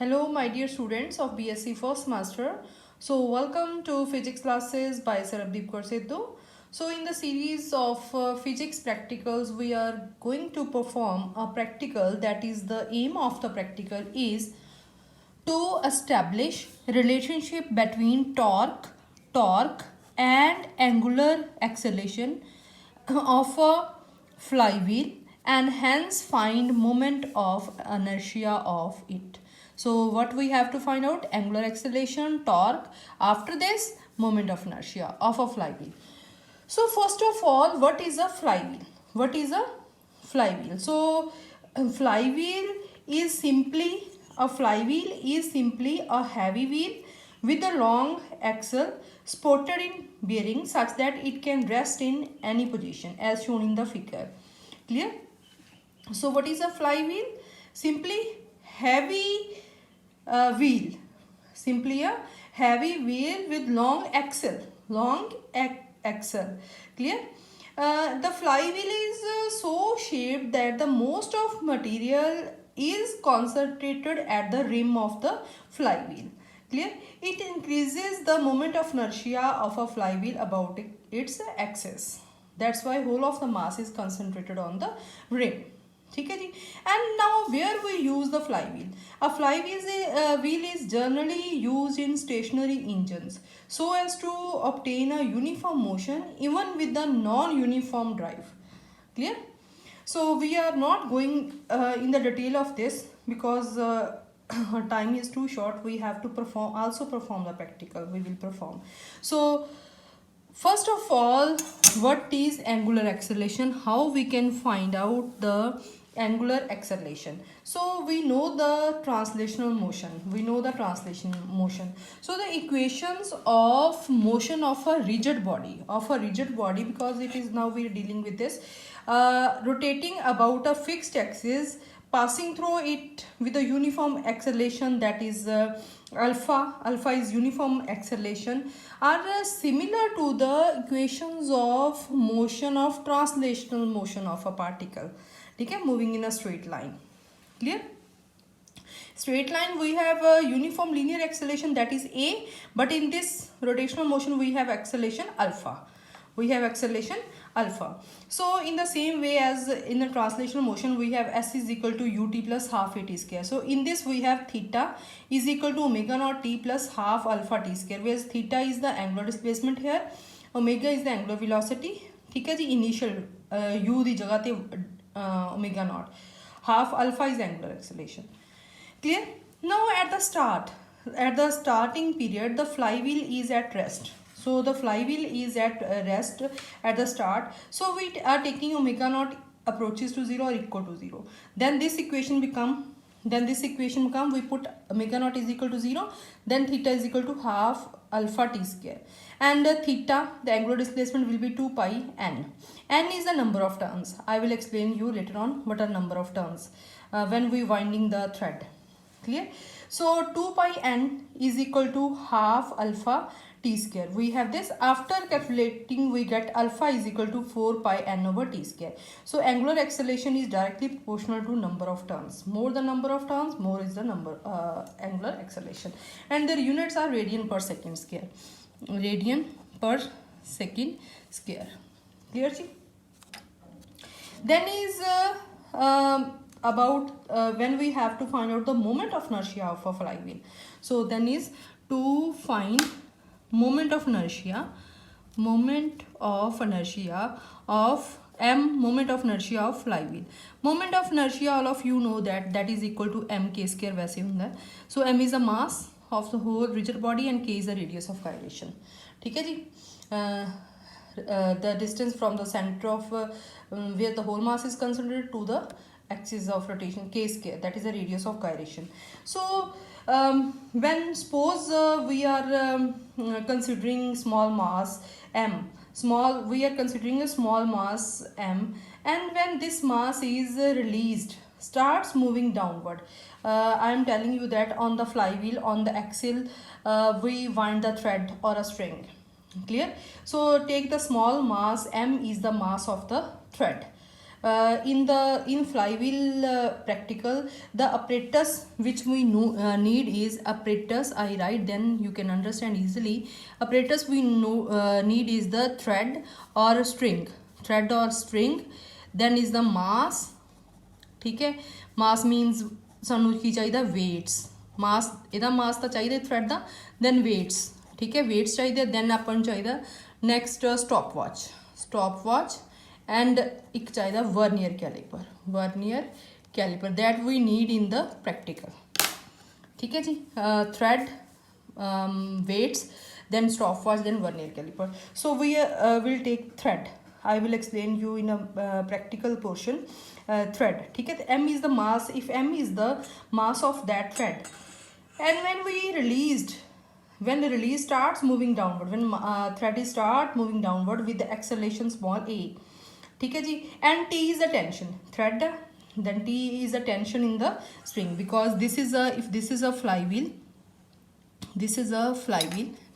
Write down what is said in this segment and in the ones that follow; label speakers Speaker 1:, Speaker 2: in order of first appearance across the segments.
Speaker 1: Hello, my dear students of BSc First Semester. So, welcome to physics classes by Sarabdeep Kaur Sidhu. So, in the series of physics practicals, we are going to perform a practical. That is, the aim of the practical is to establish relationship between torque, and angular acceleration of a flywheel and hence find moment of inertia of it. So what we have to find out? Angular acceleration, torque. After this, moment of inertia of a flywheel. So first of all, what is a flywheel? What is a flywheel? So flywheel is simply a heavy wheel with a long axle supported in bearing such that it can rest in any position as shown in the figure. Clear? So what is a flywheel? Simply heavy wheel. Simply a heavy wheel with long axle. Axle. Clear? The flywheel is so shaped that the most of material is concentrated at the rim of the flywheel. Clear? It increases the moment of inertia of a flywheel about its axis. That's why whole of the mass is concentrated on the rim. ठीक है जी. And now where we use the flywheel? A flywheel wheel is generally used in stationary engines so as to obtain a uniform motion even with the non-uniform drive. Clear? So we are not going in the detail of this because time is too short. We have to perform the practical. We will perform. So first of all, what is angular acceleration? How we can find out the angular acceleration? So we know the translational motion. So the equations of motion of a rigid body, because it is now we are dealing with this, rotating about a fixed axis, passing through it with a uniform acceleration, that is alpha is uniform acceleration, are similar to the equations of motion of translational motion of a particle. Okay, moving in a straight line. Clear? Straight line, we have a uniform linear acceleration, that is a, but in this rotational motion we have acceleration alpha. So in the same way as in the translational motion, we have s is equal to ut plus half at square. So in this we have theta is equal to omega naught t plus half alpha t square, whereas theta is the angular displacement here, omega is the angular velocity. ठीक है जी. Initial u दी जगह ते omega naught, half alpha is angular acceleration. Clear? Now at the starting period, the flywheel is at rest. So the flywheel is at rest at the start. So we are taking omega naught approaches to 0 or equal to 0. Then this equation become, we put omega naught is equal to 0, then theta is equal to half alpha t square, and theta, the angular displacement, will be 2 pi n. N is the number of turns. I will explain you later on what are number of turns when we winding the thread. Clear? So 2 pi n is equal to half alpha t square. We have this. After calculating, we get alpha is equal to 4 pi n over t square. So angular acceleration is directly proportional to number of turns. More the number of turns, more is the angular acceleration. And their units are radian per second square. Radian per second square. Clear? Then is about when we have to find out the moment of inertia of a flywheel. So then is to find moment of inertia of moment of inertia of flywheel. Moment of inertia, all of you know that is equal to mk square वैसे होता है. So m is the mass of the whole rigid body and k is the radius of gyration. ठीक है जी. The distance from the center of where the whole mass is concentrated to the axis of rotation, k square, that is the radius of gyration. So when suppose we are considering small mass m, we are considering a small mass m, and when this mass is released, starts moving downward, I am telling you that on the flywheel, on the axle, we wind the thread or a string. Clear? So take the small mass, m is the mass of the thread. in flywheel practical, the apparatus which we need is apparatus. I write, then you can understand easily. Apparatus we need is the thread or string, then is the mass. ठीक है, mass means सानू की चाहिए weights, mass ਇਹਦਾ mass ਤਾਂ ਚਾਹੀਦਾ thread ਦਾ, then weights, ठीक है, weights चाहिए, then ਆਪਾਂ ਨੂੰ ਚਾਹੀਦਾ next stopwatch and एक चाहिए vernier caliper that we need in the practical. ठीक है जी, thread, weights, then stopwatch, then vernier caliper. So we will take thread. I will explain you in a practical portion. Thread, ठीक है, m is the mass. If m is the mass of that thread, and when the release starts moving downward, when thread is start moving downward with the acceleration small a, ठीक है जी, and t is the tension thread, then t is the tension in the string, because this is a, if this is a flywheel,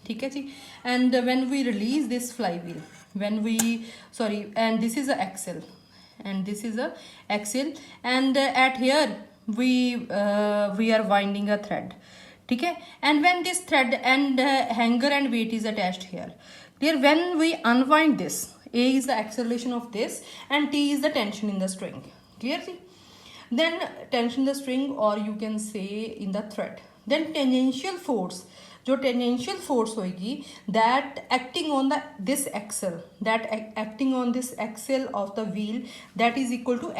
Speaker 1: ठीक है जी, and when we release this flywheel, and this is a axle, and at here we are winding a thread, ठीक है, and when this thread and hanger and weight is attached here, clear, when we unwind this, a is the acceleration of this and t is the tension in the string, clear ji, then tension in the string, or you can say in the thread, then tangential force, जो tangential force होगी, that acting on this axle, of the wheel, that is equal to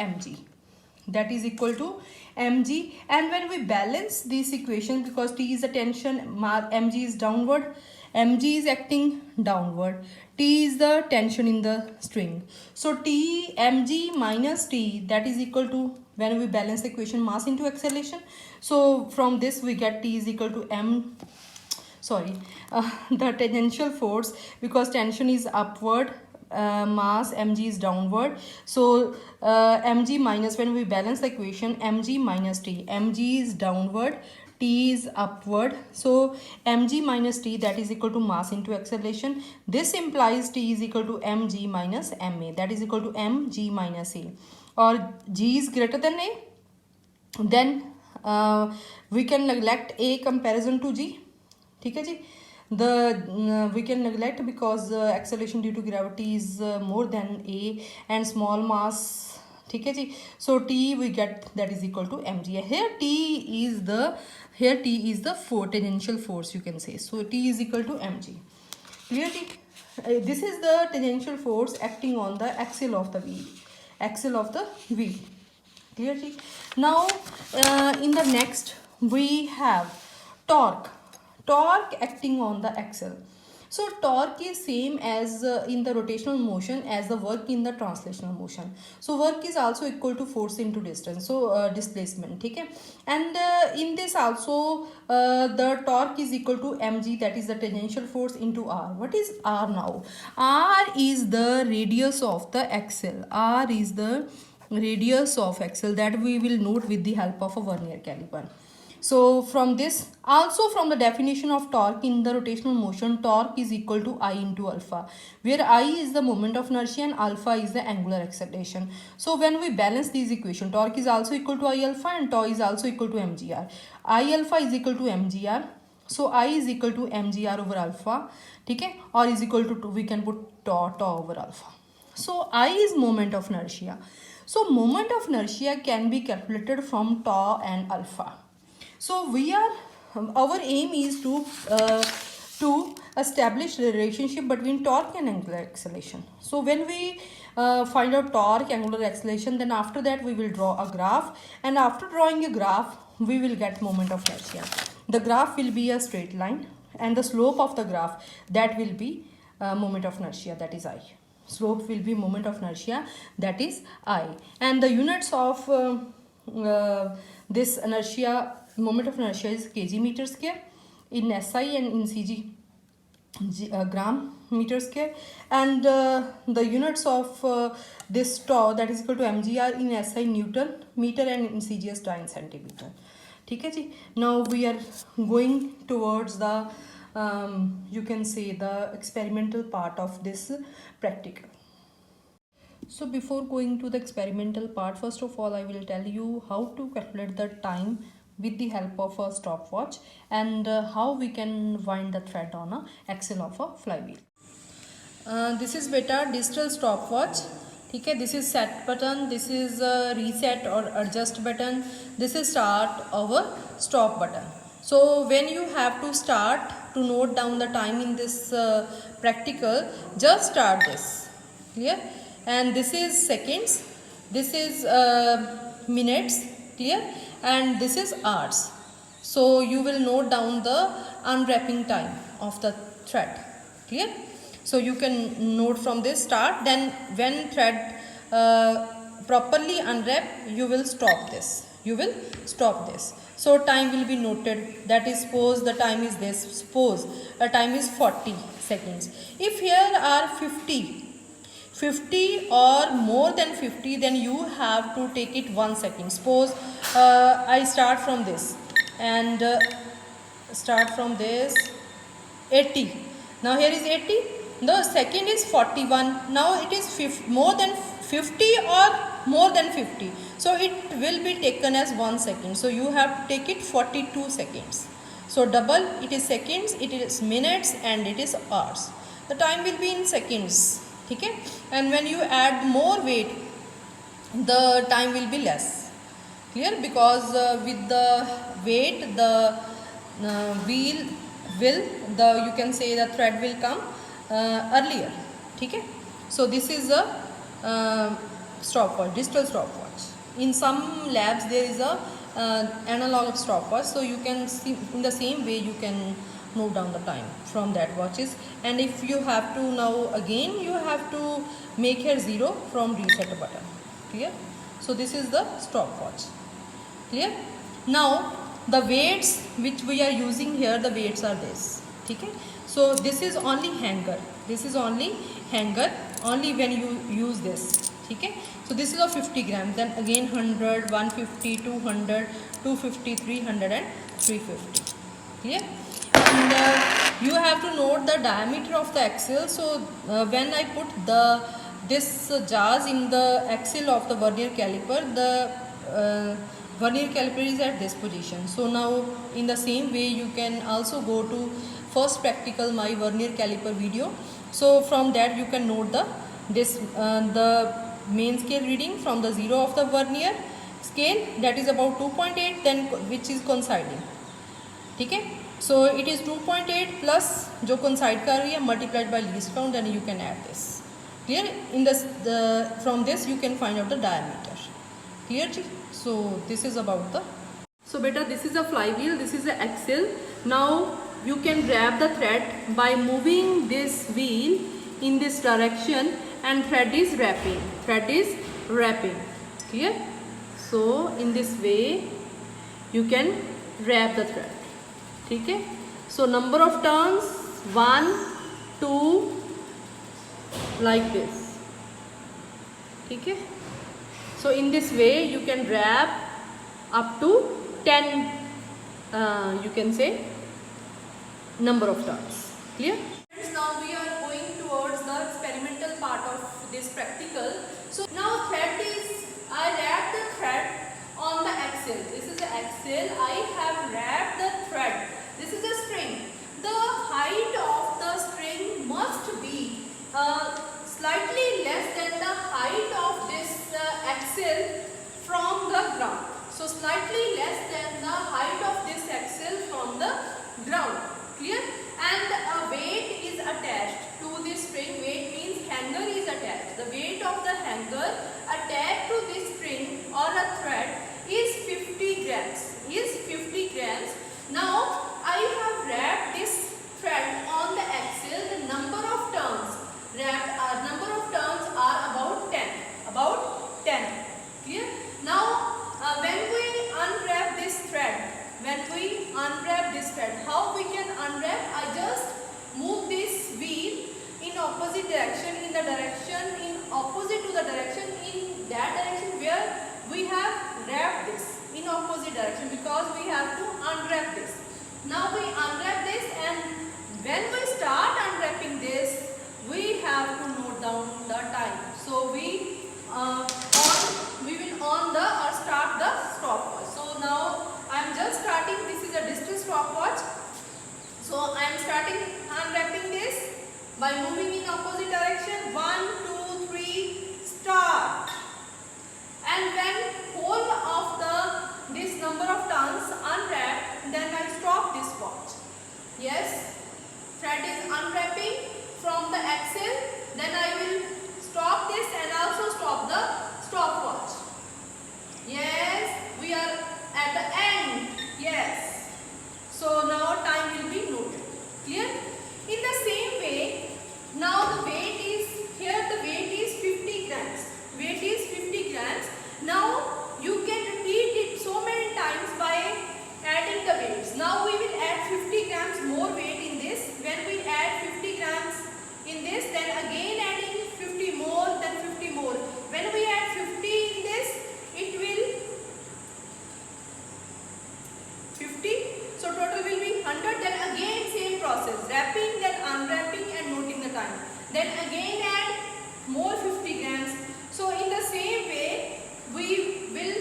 Speaker 1: mg, and when we balance this equation, because t is the tension, mg is downward, mg is acting downward, t is the tension in the string, so mg minus t, that is equal to, when we balance the equation, mass into acceleration, so from this we get t is equal to the tangential force, because tension is upward, mass mg is downward, so mg minus, when we balance the equation, mg minus t, mg is downward, t is upward, so mg minus t, that is equal to mass into acceleration. This implies t is equal to mg minus ma, that is equal to mg minus a, or g is greater than a, then we can neglect a comparison to g, ठीक है जी, we can neglect, because acceleration due to gravity is more than a and small mass, ठीक है जी, so t we get, that is equal to mg. Here t is the tangential force, you can say, so t is equal to mg, clearly. This is the tangential force acting on the axle of the wheel, clearly. Now in the next we have torque acting on the axle. So torque is same as in the rotational motion as the work in the translational motion. So work is also equal to force into distance, so displacement, ठीक है, and in this also the torque is equal to mg, that is the tangential force, into r. What is r now? R is the radius of the axle, that we will note with the help of a vernier caliper. So from this, also from the definition of torque in the rotational motion, torque is equal to I into alpha, where I is the moment of inertia and alpha is the angular acceleration. So when we balance these equations, torque is also equal to I alpha and tau is also equal to mgr. I alpha is equal to mgr, so I is equal to mgr over alpha, ठीक है, or is equal to 2, we can put tau over alpha. So I is moment of inertia. So moment of inertia can be calculated from tau and alpha. So our aim is to establish the relationship between torque and angular acceleration. So when we find out torque, angular acceleration, then after that we will draw a graph, and after drawing a graph we will get moment of inertia. The graph will be a straight line, and the slope of the graph, that will be moment of inertia, that is I. Slope will be moment of inertia, that is I, and the units of this inertia, moment of inertia, is kg meter square in SI, and in CG gram meter square, and the units of this tau, that is equal to mgr in SI Newton meter, and in CG is time centimeter, ठीक है जी. Now we are going towards the you can say the experimental part of this practical. So before going to the experimental part, first of all I will tell you how to calculate the time with the help of a stopwatch, and how we can wind the thread on a axle of a flywheel. This is beta digital stopwatch. Okay, this is set button, this is reset or adjust button, this is start or stop button. So when you have to start to note down the time in this practical, just start this. Clear? And this is seconds, this is minutes. Clear? And this is hours. So you will note down the unwrapping time of the thread. Clear? So you can note from this start, then when thread properly unwrap, you will stop this. You will stop this. So time will be noted, that is suppose the time is this, suppose the time is 40 seconds. If here are 50 or more than 50, then you have to take it 1 second. Suppose I start from this and start from this 80. Now here is 80. The second is 41. Now it is more than 50 or more than 50. So it will be taken as 1 second. So you have to take it 42 seconds. So double, it is seconds, it is minutes, and it is hours. The time will be in seconds. Okay? And when you add more weight, the time will be less. Clear? Because with the weight, the wheel will, you can say the thread will come earlier. Okay? So this is a stopwatch, digital stopwatch. In some labs there is a analog stopwatch, so you can see in the same way you can note down the time from that watches. And if you have to now again, you have to make here 0 from reset button. Clear? So this is the stopwatch. Clear? Now the weights which we are using here, the weights are this. Okay? So this is only hanger. This is only hanger, only when you use this. Okay? So this is of 50 grams. Then again 100, 150, 200, 250, 300 and 350. Clear? And you have to note the diameter of the axle. So when I put this jars in the axle of the vernier caliper, the vernier caliper is at this position. So now in the same way you can also go to first practical my vernier caliper video. So from that you can note the main scale reading from the 0 of the vernier scale, that is about 2.8, then which is coinciding. Okay? So it is 2.8 plus जो coincide कर रही है multiplied by least count, then you can add this. Clear? In this from this you can find out the diameter. Clear? So this is about the. So beta, this is a flywheel, this is the axle. Now you can grab the thread by moving this wheel in this direction, and thread is wrapping. Thread is wrapping. Clear? So in this way you can wrap the thread. Okay? So number of turns 1, 2, like this. Okay? So in this way you can wrap up to 10 you can say number of turns. Clear? Friends, now we are going towards the experimental part of this practical. So now thread is, I wrap the thread on the axle. This is the axle. I have wrapped the thread. This is a string. The height of the string must be slightly less than the height of this axle from the ground. So slightly less than the height of this axle from the ground. Clear? And a weight is attached to this string. Weight means hanger is attached. The weight of the hanger attached to this string or a thread is 50 grams. Now I have wrapped this thread on the axle. The number of turns are about 10. About 10. Clear? Now when we unwrap this thread, how we can unwrap? I just move this wheel in opposite direction, in the direction in opposite to the direction, in that direction where we have wrapped this, in opposite direction, because we have to unwrap this. Now we unwrap this, and when we start unwrapping this, we have to note down the time. So we by moving in opposite direction. 1, 2, 3, start. And when whole of this number of turns unwrap, then I stop this watch. Yes, thread is unwrapping from the axle, then I will stop this and also stop the stopwatch. Yes, we are at the end. Yes. So now time will be noted. Clear? In the same way, now the weight is, here the weight is 50 grams. Weight is 50 grams. Now you can repeat it so many times by adding the weights. Now we will add 50 grams more weight in this. When we add 50 grams in this, then again adding 50 more, then 50 more. When we add 50 in this, it will 50. So total will be 100. Then again same process, wrapping, then unwrapping and noting the time. Then again add more 50 grams. So in the same way, we will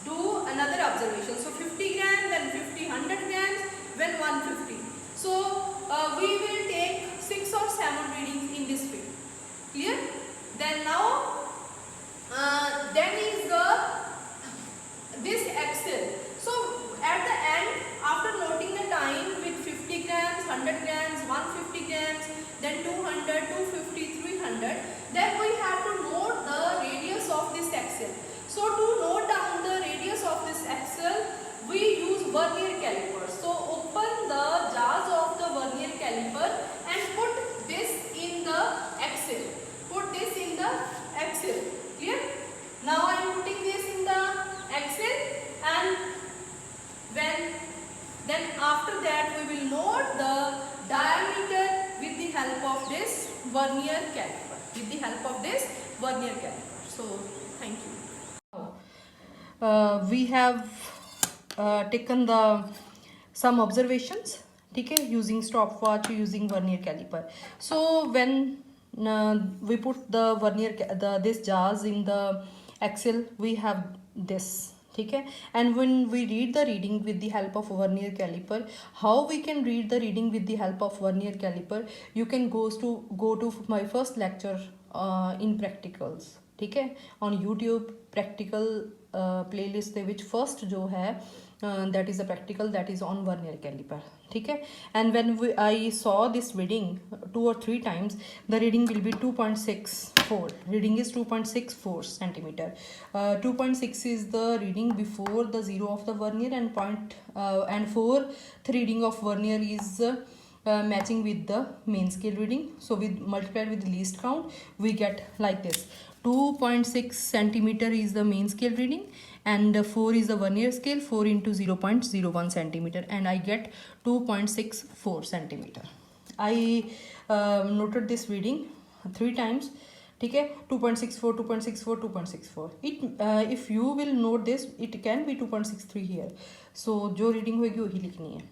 Speaker 1: do another observation. So 50 grams, then 50, 100 grams, then 150. So we will take 6 or 7 readings in this way. Clear? Then now, then is this axle. So at the end, after noting the time with 50 grams, 100 grams, 150 grams, then 200, 250, 300, then we have to note the radius of this axle. So to note down the radius of this axle, we use vernier caliper. So open the jaws of the vernier caliper and put this in the axle. Put this in the axle. Clear? Now I am putting this in the axle, and then after that we will note the diameter with the help of this vernier caliper. With the help of this vernier caliper. So thank you. We have taken some observations, okay, using stopwatch, using vernier caliper. So when we put the vernier this jars in the axle, we have this, okay. And when we read the reading with the help of vernier caliper, how we can read the reading with the help of vernier caliper, you can go to my first lecture in practicals, okay, on YouTube practical playlist de vich first jo hai that is a practical that is on vernier caliper, okay. And when I saw this reading 2 or 3 times, the reading will be 2.64. reading is 2.64 centimeter. 2.6 is the reading before the zero of the vernier, and 4th reading of vernier is matching with the main scale reading. So with multiplied with the least count, we get like this. 2.6 centimeter is the main scale reading, and 4 is the vernier scale. 4 into 0.01 centimeter, and I get 2.64 centimeter. I noted this reading 3 times, okay. 2.64, 2.64, 2.64. If you will note this, it can be 2.63 here. So jo reading hoegi wahi likhni hai.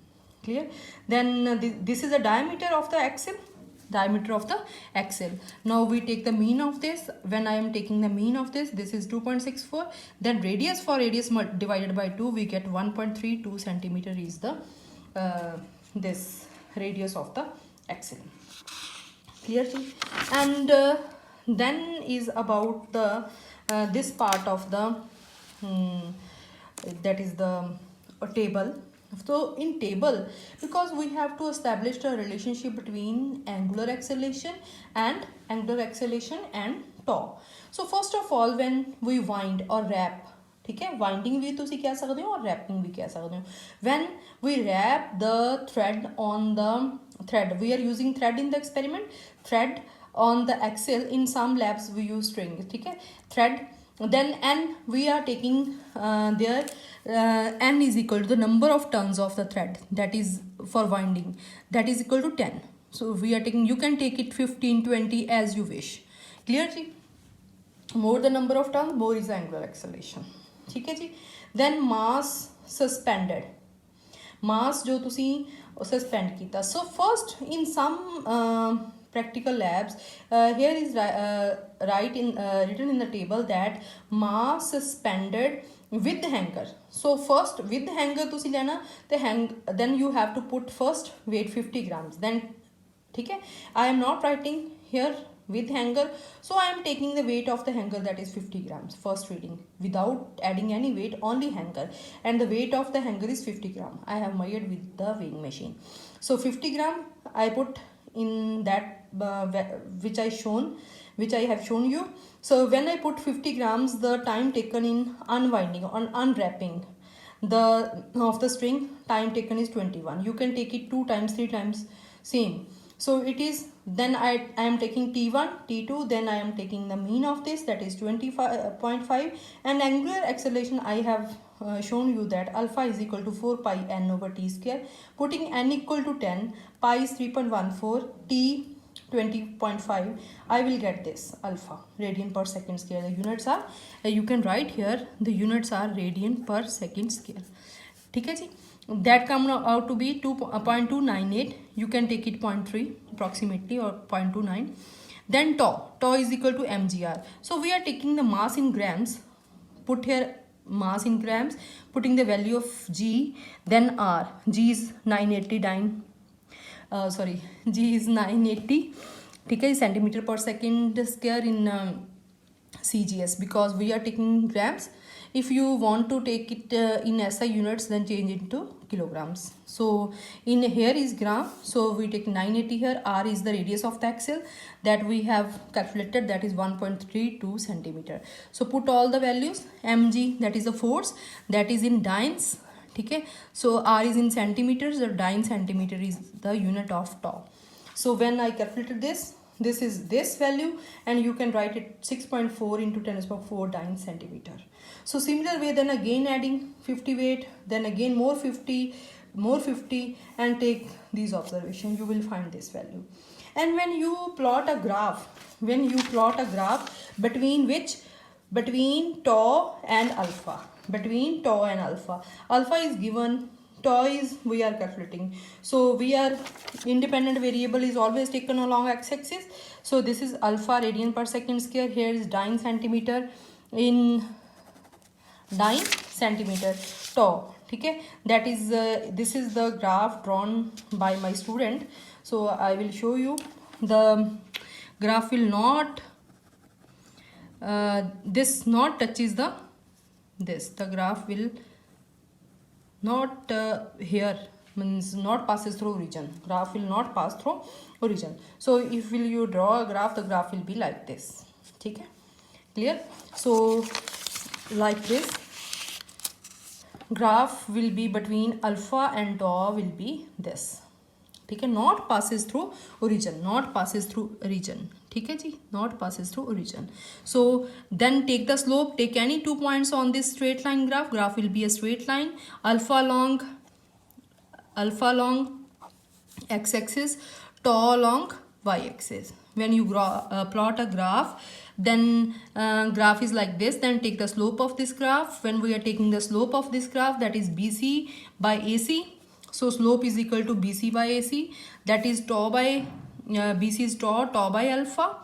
Speaker 1: Clear? Then this is the diameter of the axle. Now we take the mean of this. When I am taking the mean of this is 2.64. Then radius divided by 2, we get 1.32 centimeter is the this radius of the axle. Clear? And then is about the this part of the that is the table. So in table, because we have to establish a relationship between angular acceleration and torque. So first of all, when we wind or wrap, okay, winding भी तुसी कह सकते हो और wrapping भी कह सकते हो. When we wrap the thread on the thread, we are using thread in the experiment. Thread on the axle. In some labs we use string, okay, thread. Then n we are taking there. N is equal to the number of turns of the thread, that is for winding, that is equal to 10. So we are taking, you can take it 15, 20 as you wish. Clear ji? More the number of turns, more is the angular acceleration. ठीक है जी. Then mass suspended, mass जो तुसी suspend कीता. So first in some practical labs, here is written in the table that mass suspended with hanger. So first with hanger तुसी लेना, then you have to put first weight 50 grams, then ठीक है. I am not writing here with hanger, so I am taking the weight of the hanger, that is 50 grams, first reading, without adding any weight, only hanger, and the weight of the hanger is 50 gram. I have measured with the weighing machine. So 50 gram I put in that which I have shown you. So when I put 50 grams, the time taken in unwinding on unwrapping of the string, time taken is 21. You can take it 2 times, 3 times, same. So it is, then I am taking T1, T2, then I am taking the mean of this, that is 25.5, and angular acceleration I have shown you that alpha is equal to 4 pi n over t square. Putting n equal to 10, pi is 3.14, t 20.5, I will get this alpha, radian per second square. The units are, you can write here, the units are radian per second square. ठीक है जी. That come out to be 2.298. You can take it 0.3 approximately or 0.29. Then tau is equal to mgr. So we are taking the mass in grams. Put here mass in grams, putting the value of g, then r. G is 989. G is 980. ठीक है, centimeter per second square in CGS, because we are taking grams. If you want to take it in SI units, then change it to kilograms. So in here is gram, so we take 980 here. R is the radius of the axle that we have calculated, that is 1.32 centimeter. So put all the values. mg, that is the force, that is in dynes. Okay, so R is in centimeters, or dyne centimeter is the unit of tau. So when I calculated this is this value, and you can write it 6.4 into 10 to the power 4 dyne centimeter. So similar way, then again adding 50 weight, then again more 50, and take these observations, you will find this value. And when you plot a graph, between which, between tau and alpha, alpha is given, tau is we are calculating. So we are, independent variable is always taken along x-axis. So this is alpha, radian per second square. Here is dyne centimeter, in dyne centimeter tau. Okay, that is this is the graph drawn by my student. So I will show you. The graph will not this not touches the the graph will not here, means not passes through origin. Graph will not pass through origin. So if you draw a graph, the graph will be like this. Okay, clear? So like this graph will be between alpha and tau will be this. ठीक है, not passes through origin, ठीक है जी, not passes through origin. So then take the slope, take any 2 points on this straight line graph will be a straight line, alpha along x-axis, tau along y-axis. When you plot a graph, then graph is like this. Then take the slope of this graph. When we are taking the slope of this graph, that is BC by AC. So slope is equal to BC by AC, that is tau by BC is tau by alpha.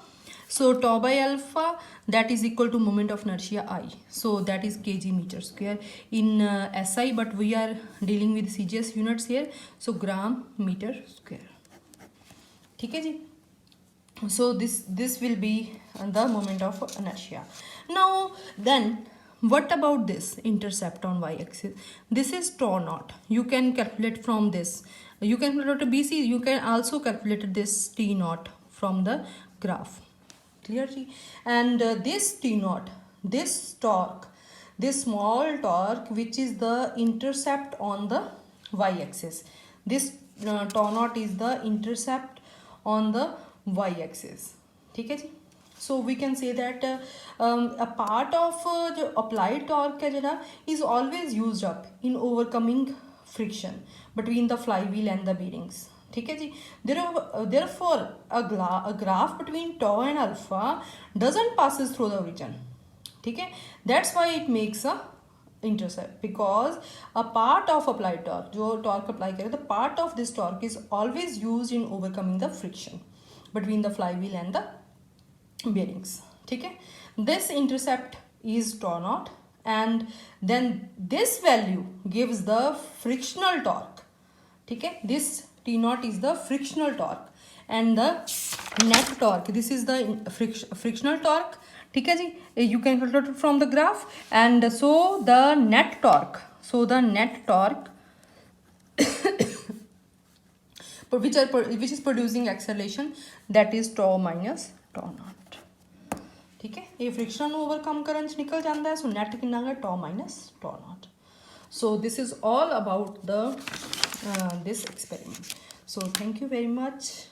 Speaker 1: So tau by alpha, that is equal to moment of inertia I. So that is kg meter square in SI, but we are dealing with CGS units here. So gram meter square. ठीक है जी. So this will be the moment of inertia. Now then, what about this intercept on y-axis? This is tau naught. You can calculate from this. You can calculate BC. You can also calculate this T naught from the graph. Clear? And this T naught, this torque, this small torque, which is the intercept on the y-axis. This tau naught is the intercept on the y-axis. ठीक है जी. So we can say that a part of applied torque is always used up in overcoming friction between the flywheel and the bearings. ठीक है जी. Therefore a graph between tau and alpha doesn't passes through the origin. ठीक है. That's why it makes a intercept, because a part of applied torque, जो torque apply करे, the part of this torque is always used in overcoming the friction between the flywheel and the bearings. ठीक है. This intercept is tau naught, and then this value gives the frictional torque. ठीक है. This T naught is the frictional torque and the net torque, this is the frictional torque. ठीक है जी, you can calculate it from the graph. And so the net torque, which is producing acceleration, that is tau minus tau naught. ठीक है, ये friction overcome करन च निकल जाता है. So net कितना है, tau minus tau naught. So this is all about the this experiment. So thank you very much.